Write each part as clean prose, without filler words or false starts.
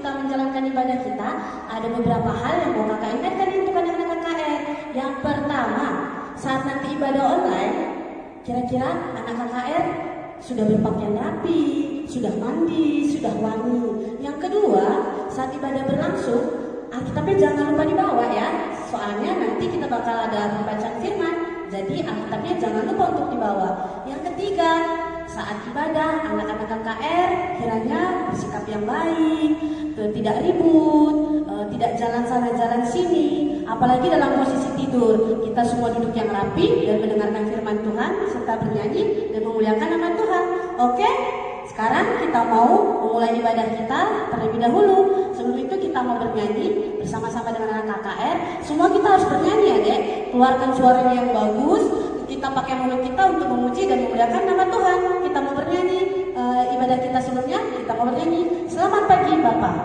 kita menjalankan ibadah kita, ada beberapa hal yang mau kakak ingatkan untuk anak-anak KKR. Yang pertama, saat nanti ibadah online, kira-kira anak KKR sudah berpakaian rapi, sudah mandi, sudah wangi. Yang kedua, saat ibadah berlangsung, Alkitabnya jangan lupa dibawa ya. Soalnya nanti kita bakal ada pembacaan firman. Jadi Alkitabnya jangan lupa untuk dibawa. Yang ketiga, saat ibadah anak-anak KKR kiranya bersikap yang baik, tidak ribut, tidak jalan sana jalan sini, apalagi dalam posisi tidur. Kita semua duduk yang rapi dan mendengarkan firman Tuhan serta bernyanyi dan memuliakan nama Tuhan. Oke? Sekarang kita mau memulai ibadah kita terlebih dahulu. Sebelum itu kita mau bernyanyi bersama-sama dengan anak KKR. Semua kita harus bernyanyi ya dek. Keluarkan suaranya yang bagus. Kita pakai mulut kita untuk memuji dan memuliakan nama Tuhan. Kita mau bernyanyi ibadah kita sebelumnya. Kita mau bernyanyi selamat pagi Bapak.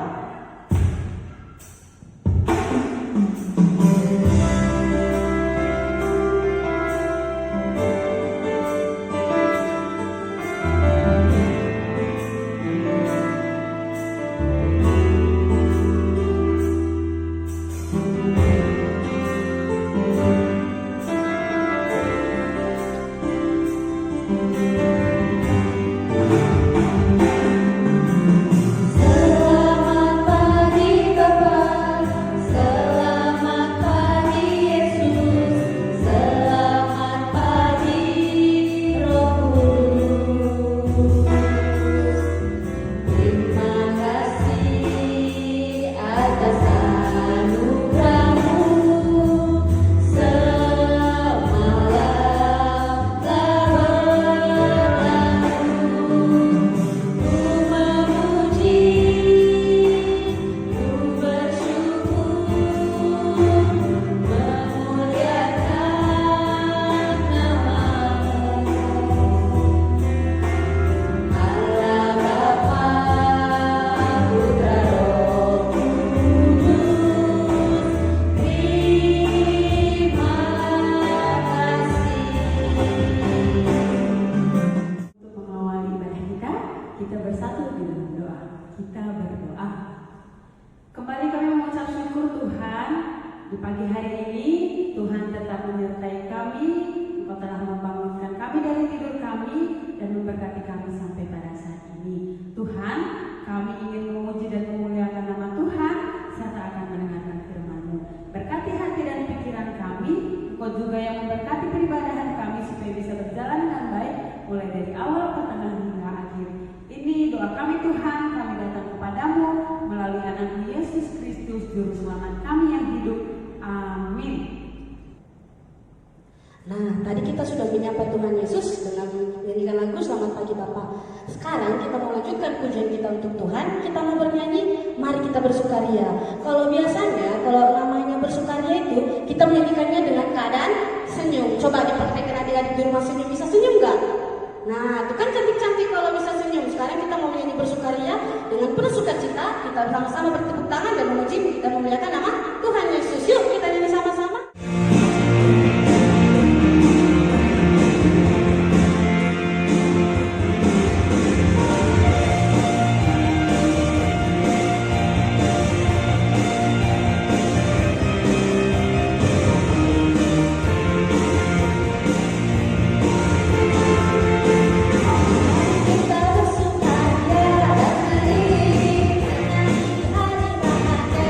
Di pagi hari ini Tuhan tetap menyertai kami. Engkau telah membangunkan kami dari tidur kami dan memberkati kami sampai pada saat ini. Tuhan, kami ingin memuji dan memuliakan nama Tuhan serta akan mendengarkan firman-Mu. Berkati hati dan pikiran kami. Engkau juga yang memberkati peribadahan kami supaya bisa berjalan dengan baik mulai dari awal, pertengahan hingga akhir. Ini doa kami Tuhan, kami datang kepadamu melalui anak Yesus Kristus Juru Selamat kami yang hidup. Amin. Nah, tadi kita sudah menyapa Tuhan Yesus dengan menyanyikan lagu Selamat Pagi Bapak. Sekarang kita mau lanjutkan pujian kita untuk Tuhan. Kita mau bernyanyi, mari kita bersukaria. Kalau biasanya, kalau namanya bersukaria itu, kita menyanyikannya dengan keadaan senyum. Coba dipraktekkan adik-adik di rumah senyum, bisa senyum gak? Nah, itu kan cantik-cantik kalau bisa senyum. Sekarang kita mau menyanyi bersukaria dengan penuh sukacita. Kita bersama-sama bertepuk tangan dan memuji dan memuliakan nama Tuhan Yesus. Yuk kita nyanyi sama-sama.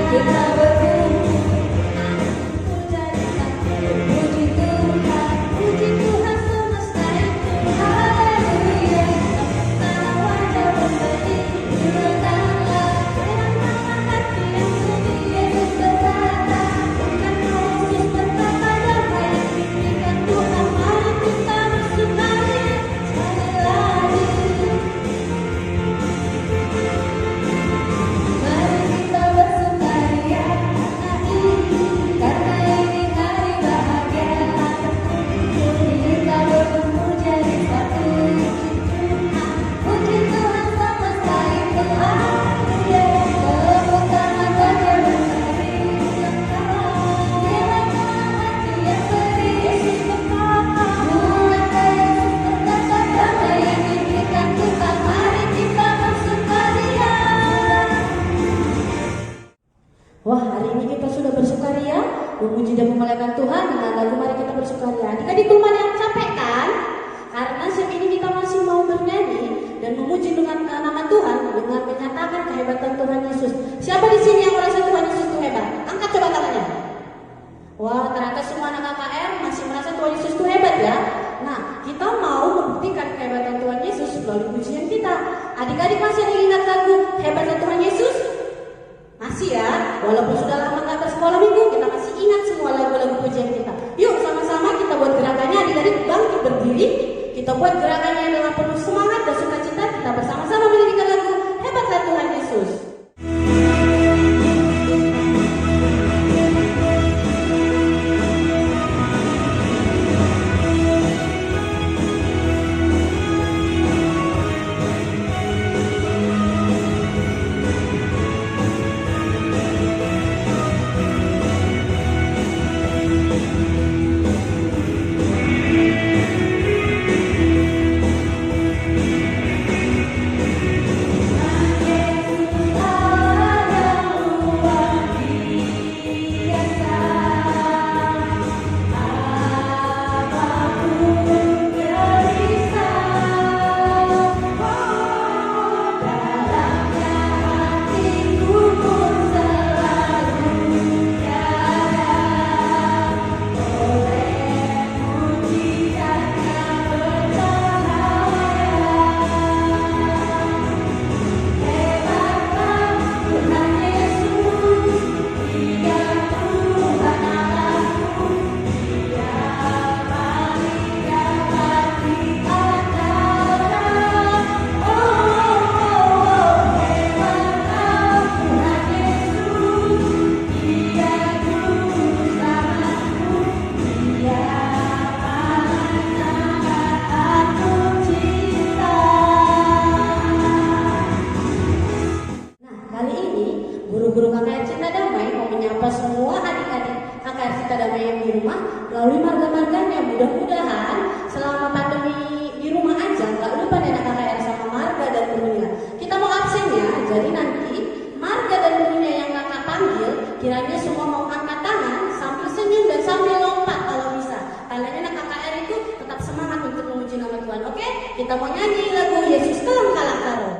Kita berkumpul merasakan kehebatan Tuhan Yesus. Siapa di sini yang merasa Tuhan Yesus itu hebat? Angkat coba tangannya. Wah, ternyata semua anak KKR masih merasa Tuhan Yesus itu hebat ya. Nah, kita mau membuktikan kehebatan Tuhan Yesus melalui pujian kita. Adik-adik masih ada ingat lagu Hebatnya Tuhan Yesus? Masih ya, walaupun sudah lama nggak bersekolah minggu, kita masih ingat semua lagu-lagu pujian kita. Yuk sama-sama kita buat gerakannya, adik-adik bangkit berdiri. Kita buat gerakannya dengan penuh semangat dan sukacita. Kita bersama-sama menyanyikan lagu Hebatlah Tuhan Yesus. Guru-guru KKR Cinta Damai mau menyapa semua adik-adik KKR Cinta Damai yang di rumah melalui marga-marganya. Mudah-mudahan selama pandemi di rumah aja nggak lupa nih anak KKR sama marga dan gurunya. Kita mau absen ya, jadi nanti marga dan gurunya yang kakak panggil kiranya semua mau angkat tangan sambil senyum dan sambil lompat kalau bisa. Tandanya anak KKR itu tetap semangat untuk memuji nama Tuhan. Oke? Kita mau nyanyi lagu Yesus Kelam Kalak Karo.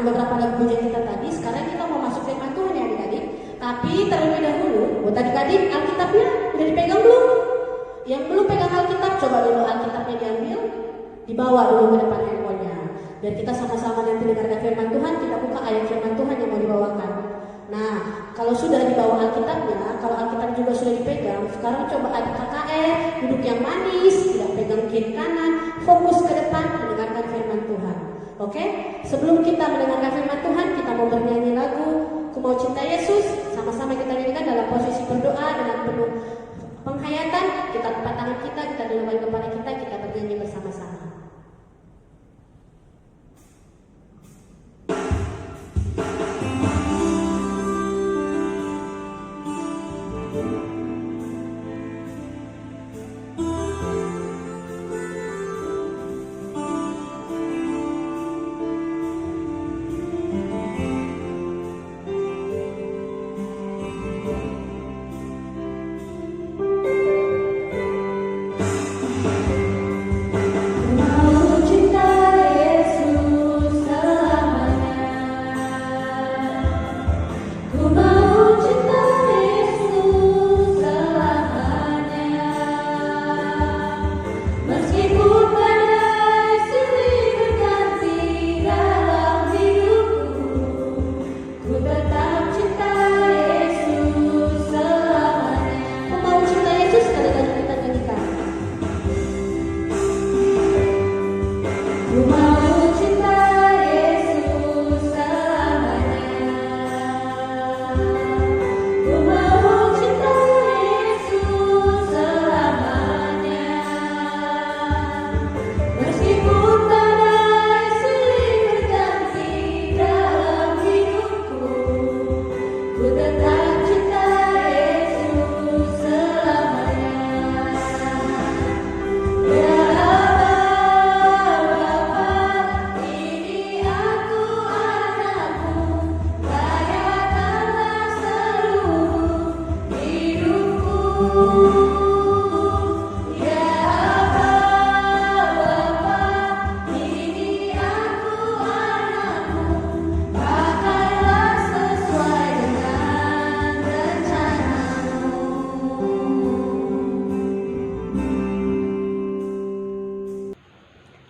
beberapa lagu pujian kita tadi. Sekarang kita mau masuk firman Tuhan ya adik-adik. Tapi terlebih dahulu, buat adik-adik Alkitabnya udah dipegang belum? Yang belum pegang Alkitab, coba dulu Alkitabnya diambil, dibawa dulu ke depan handphonenya. Biar kita sama-sama nanti dengarkan firman Tuhan, kita buka ayat firman Tuhan yang mau dibawakan. Nah, kalau sudah dibawa Alkitabnya, kalau Alkitab juga sudah dipegang, sekarang coba adik KKR, duduk yang manis, tidak pegang kiri kanan, fokus ke depan, mendengarkan firman Tuhan. Oke? Sebelum kita mendengarkan firman Tuhan, kita mau bernyanyi lagu Ku Mau Cinta Yesus. Sama-sama kita nyanyikan dalam posisi berdoa dengan penuh penghayatan. Kita lepas tangan kita dilambaikan kepala kita bernyanyi bersama-sama.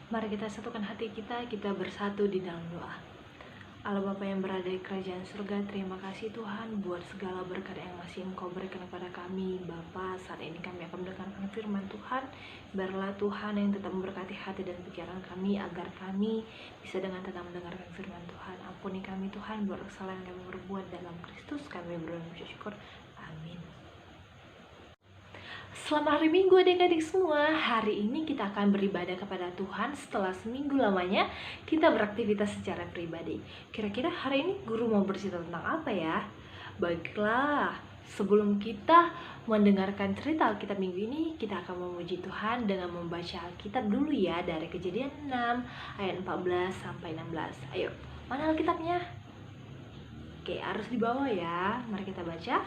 Mari kita satukan hati kita bersatu di dalam doa. Allah Bapa yang berada di kerajaan surga, terima kasih Tuhan buat segala berkat yang masih Engkau berikan kepada kami. Bapa, saat ini kami akan mendengarkan firman Tuhan. Biarlah Tuhan yang tetap memberkati hati dan pikiran kami, agar kami bisa dengan tetap mendengarkan firman Tuhan. Ampuni kami Tuhan buat kesalahan yang kami berbuat, dalam Kristus kami berdoa dan bersyukur. Amin. Selamat hari Minggu adik-adik semua. Hari ini kita akan beribadah kepada Tuhan setelah seminggu lamanya kita beraktivitas secara pribadi. Kira-kira hari ini guru mau bercerita tentang apa ya? Baiklah, sebelum kita mendengarkan cerita Alkitab minggu ini, kita akan memuji Tuhan dengan membaca Alkitab dulu ya, dari Kejadian 6 ayat 14 sampai 16. Ayo, mana Alkitabnya? Oke, harus dibawa ya. Mari kita baca.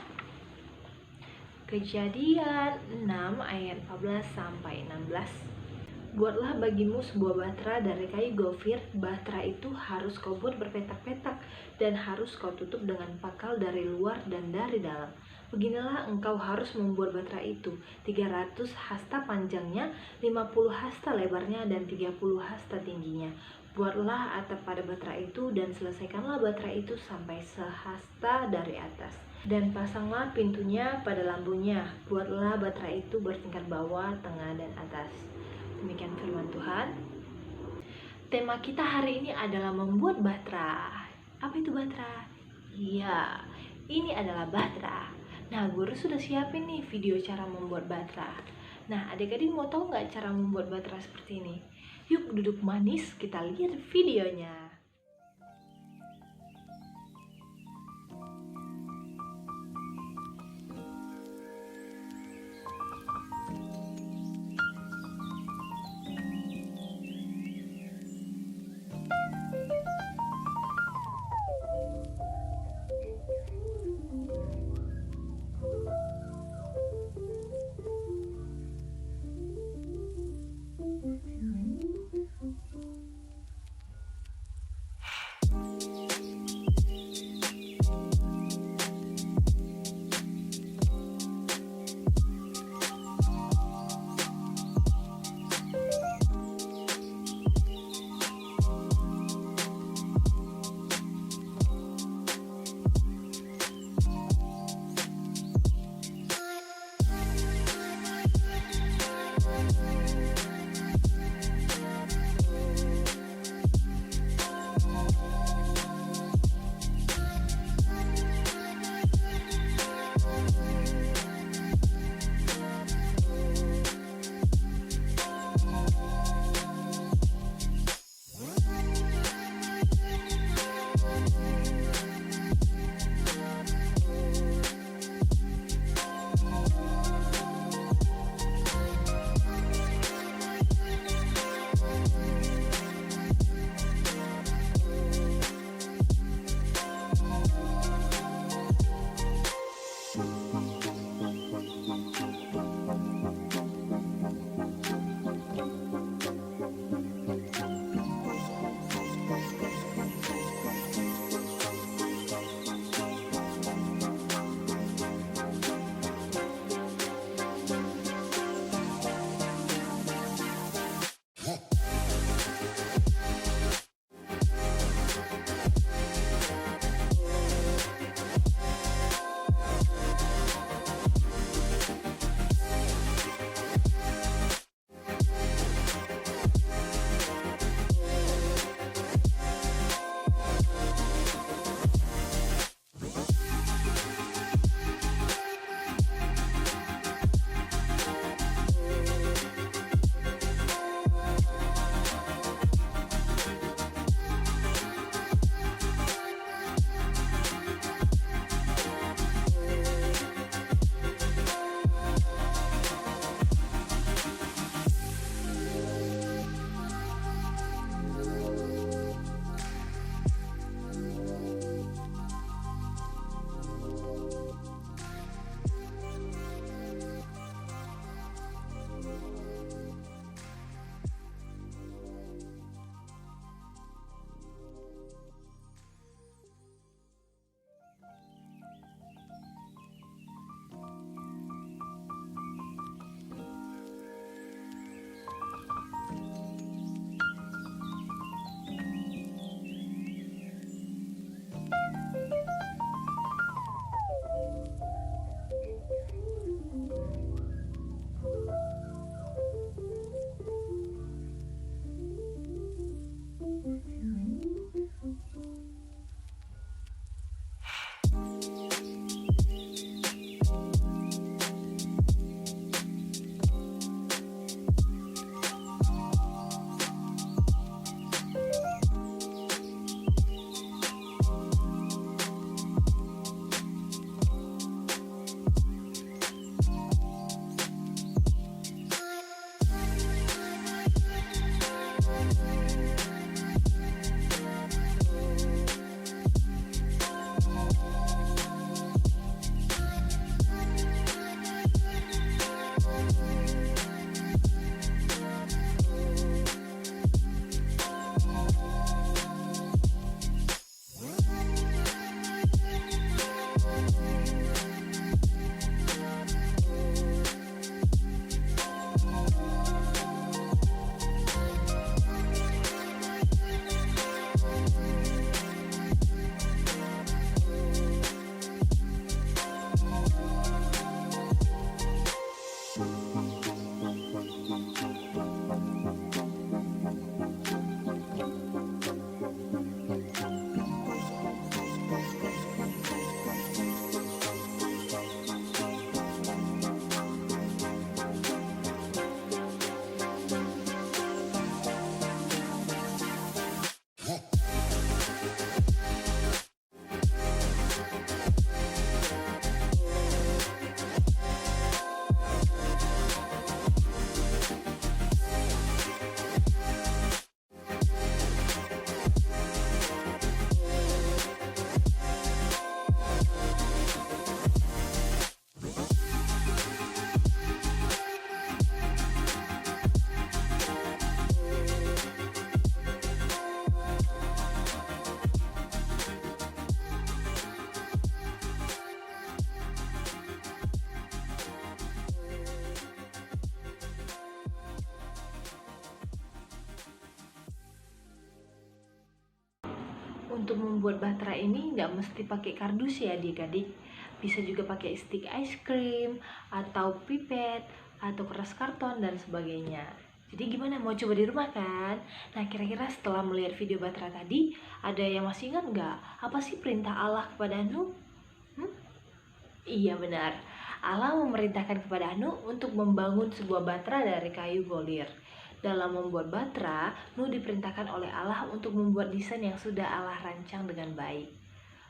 Kejadian 6 ayat 14 sampai 16. Buatlah bagimu sebuah batra dari kayu gofir. Batra itu harus kau buat berpetak-petak dan harus kau tutup dengan pakal dari luar dan dari dalam. Beginilah engkau harus membuat batra itu, 300 hasta panjangnya, 50 hasta lebarnya, dan 30 hasta tingginya. Buatlah atap pada batra itu dan selesaikanlah batra itu sampai sehasta dari atas. Dan pasanglah pintunya pada lambungnya. Buatlah batra itu bertingkat bawah, tengah, dan atas. Demikian firman Tuhan. Tema kita hari ini adalah membuat batra. Apa itu batra? Iya, ini adalah batra. Nah, guru sudah siapin nih video cara membuat batra. Nah, adik-adik mau tahu nggak cara membuat batra seperti ini? Yuk duduk manis, kita lihat videonya. Untuk membuat bahtera ini nggak mesti pakai kardus ya adik-adik. Bisa juga pakai stick ice cream, atau pipet, atau kertas karton, dan sebagainya. Jadi gimana, mau coba di rumah kan? Nah, kira-kira setelah melihat video bahtera tadi, ada yang masih ingat nggak? Apa sih perintah Allah kepada Nuh? Iya benar, Allah memerintahkan kepada Nuh untuk membangun sebuah bahtera dari kayu golir. Dalam membuat bahtera, Nuh diperintahkan oleh Allah untuk membuat desain yang sudah Allah rancang dengan baik.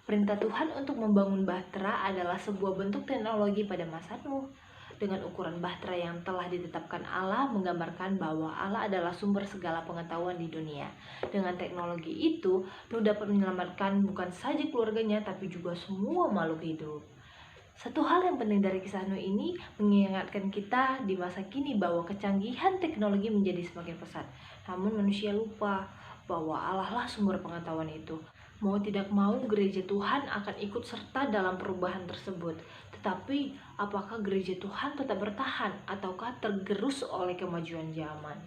Perintah Tuhan untuk membangun bahtera adalah sebuah bentuk teknologi pada masa Nuh. Dengan ukuran bahtera yang telah ditetapkan Allah menggambarkan bahwa Allah adalah sumber segala pengetahuan di dunia. Dengan teknologi itu, Nuh dapat menyelamatkan bukan saja keluarganya tapi juga semua makhluk hidup. Satu hal yang penting dari kisah Nuh ini mengingatkan kita di masa kini bahwa kecanggihan teknologi menjadi semakin pesat. Namun manusia lupa bahwa Allah lah sumber pengetahuan itu. Mau tidak mau gereja Tuhan akan ikut serta dalam perubahan tersebut. Tetapi apakah gereja Tuhan tetap bertahan ataukah tergerus oleh kemajuan zaman?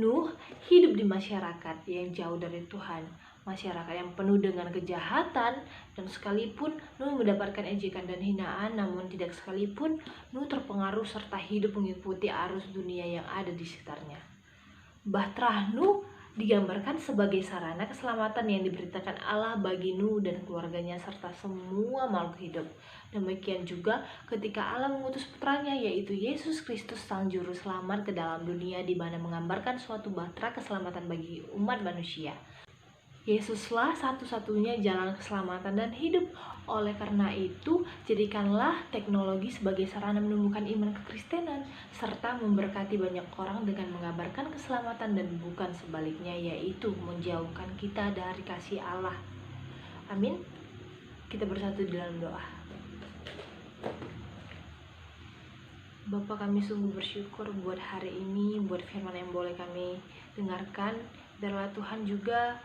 Nuh hidup di masyarakat yang jauh dari Tuhan. Masyarakat yang penuh dengan kejahatan, dan sekalipun Nuh mendapatkan ejekan dan hinaan, namun tidak sekalipun Nuh terpengaruh serta hidup mengikuti arus dunia yang ada di sekitarnya. Bahtera Nuh digambarkan sebagai sarana keselamatan yang diberitakan Allah bagi Nuh dan keluarganya serta semua makhluk hidup. Demikian juga ketika Allah mengutus putranya yaitu Yesus Kristus Sang Juru Selamat ke dalam dunia, di mana menggambarkan suatu bahtera keselamatan bagi umat manusia. Yesuslah satu-satunya jalan keselamatan dan hidup. Oleh karena itu, jadikanlah teknologi sebagai sarana menumbuhkan iman kekristenan serta memberkati banyak orang dengan mengabarkan keselamatan dan bukan sebaliknya, yaitu menjauhkan kita dari kasih Allah. Amin. Kita bersatu dalam doa. Bapa, kami sungguh bersyukur buat hari ini, buat firman yang boleh kami dengarkan. Biarlah Tuhan juga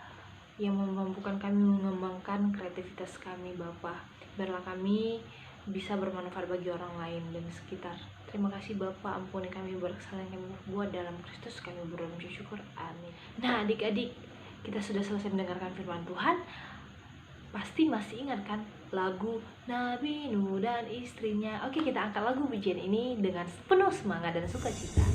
yang memampukan kami mengembangkan kreativitas kami, Bapa. Biarlah kami bisa bermanfaat bagi orang lain dan sekitar. Terima kasih Bapa, ampuni kami buat kesalahan yang kami buat, dalam Kristus kami berdoa syukur. Amin. Nah adik-adik, kita sudah selesai mendengarkan firman Tuhan. Pasti masih ingat kan lagu Nabi Nuh dan istrinya? Oke, kita angkat lagu pujian ini dengan penuh semangat dan sukacita.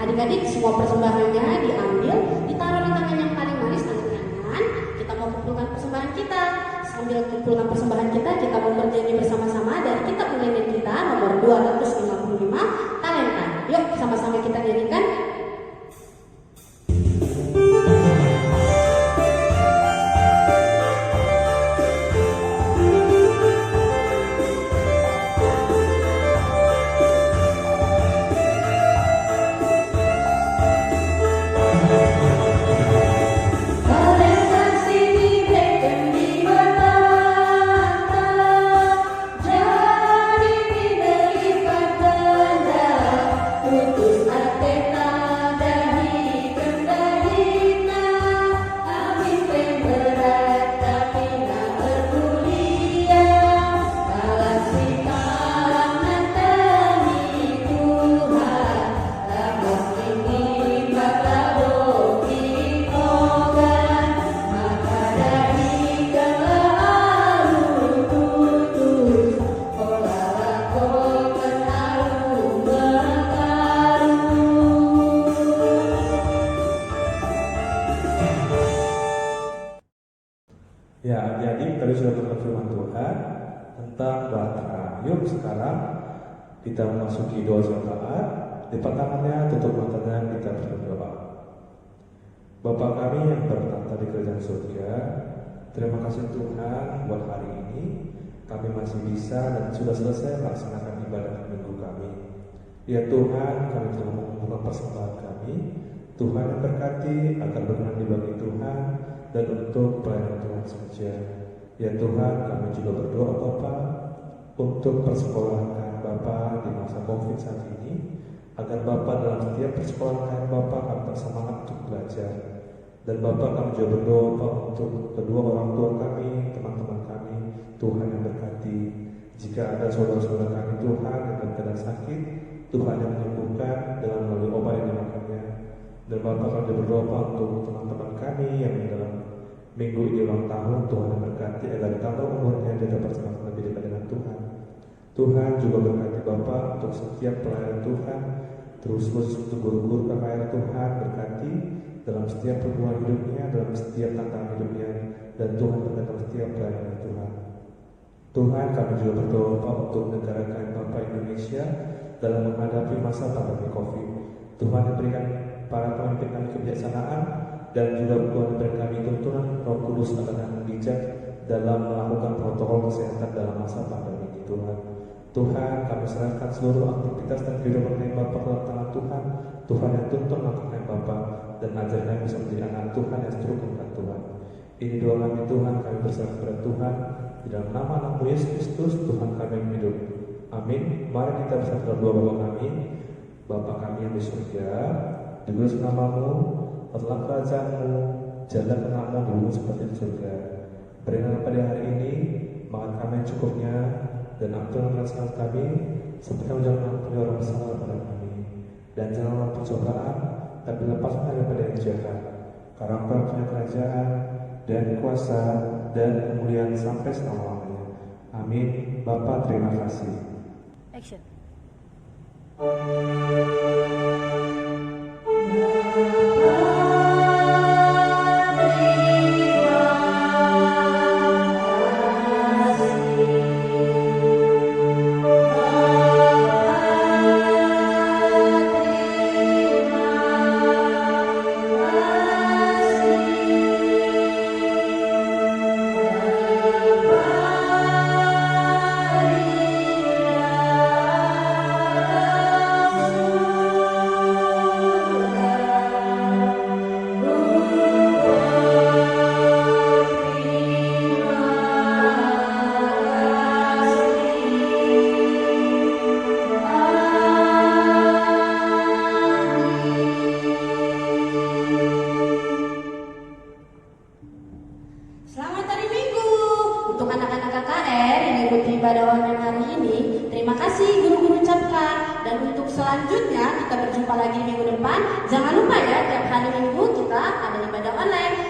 Adik-adik, semua persembahannya diambil, ditaruh di tangan yang paling manis, tangan kanan. Kita mau kumpulkan persembahan kita. Sambil kumpulkan persembahan kita mau bernyanyi bersama-sama dari kitab nyanyian kita nomor 255, Talenta. Yuk sama-sama kita nyanyikan. Jadi dilipat tadi sudah mendengar firman Tuhan tentang Batra. Yuk sekarang kita memasuki doa syafaat. Lipat tangannya, tutup matanya, kita berdoa. Bapa kami yang bertata di kerajaan surga, terima kasih Tuhan buat hari ini. Kami masih bisa dan sudah selesai melaksanakan ibadah minggu kami. Ya Tuhan, kami telah mengumpulkan persembahan kami. Tuhan yang berkati agar berkenan dibagi Tuhan dan untuk pelayanan Tuhan saja. Ya Tuhan, kami juga berdoa Bapa untuk persekolahan Bapa di masa COVID saat ini, agar Bapa dalam setiap persekolahan Bapa kami bersemangat untuk belajar. Dan Bapa kami juga berdoa Pak untuk kedua orang tua kami, teman-teman kami, Tuhan yang berkati. Jika ada saudara-saudara kami Tuhan yang dalam keadaan sakit, Tuhan yang menyembuhkan dengan melalui obat yang dimakannya. Dan Bapa kami juga berdoa Pak untuk teman-teman kami yang dalam minggu ini ulang tahun, Tuhan yang berkati agar ditambah umurnya dan dapat semakin lebih dekat dengan Tuhan. Tuhan juga berkati Bapa untuk setiap pelayanan Tuhan, terus untuk guru-guru KKR Tuhan berkati dalam setiap pergumulan hidupnya, dalam setiap tantangan hidupnya, dan Tuhan berkati dalam setiap pelayanan Tuhan. Tuhan, kami juga berdoa Pak untuk negara kami Bapa Indonesia dalam menghadapi masa pandemi COVID. Tuhan berikan para pemimpin kami kebijaksanaan dan juga Tuhan berikan kami tuntunan Roh Kudus agar kami bijak dalam melakukan protokol kesehatan dalam masa pandemi ini Tuhan. Tuhan, kami serahkan seluruh aktivitas dan kehidupan kami Bapa ke dalam tangan Tuhan. Tuhan yang tuntun langkah kami Bapa dan ajar kami bisa menjadi anak Tuhan yang seterusnya dengan Tuhan. Ini doa kami Tuhan, kami berserah kepada Tuhan. Di dalam nama Anak Yesus Kristus, Tuhan kami yang hidup. Amin. Mari kita bersama berdoa Bapa kami. Bapa kami yang di surga, dikudus namamu, telah kerajaanmu, jalan kehendak-Mu di bumi seperti di surga. Berikan pada hari ini makan kami yang cukupnya, dan ampunilah kesalahan kami, seperti kami jangan mengampuni orang bersalah kepada kami. Dan janganlah pencobaan, tapi lepaskan daripada yang jahat. Karena Engkau punya kerajaan dan kuasa dan kemuliaan sampai selama-lamanya. Amin. Bapa, terima kasih. Action. Selamat hari Minggu untuk anak-anak KKR yang mengikuti ibadah online hari ini. Terima kasih guru-guru ucapkan. Dan untuk selanjutnya kita berjumpa lagi minggu depan. Jangan lupa ya, tiap hari Minggu kita ada ibadah online.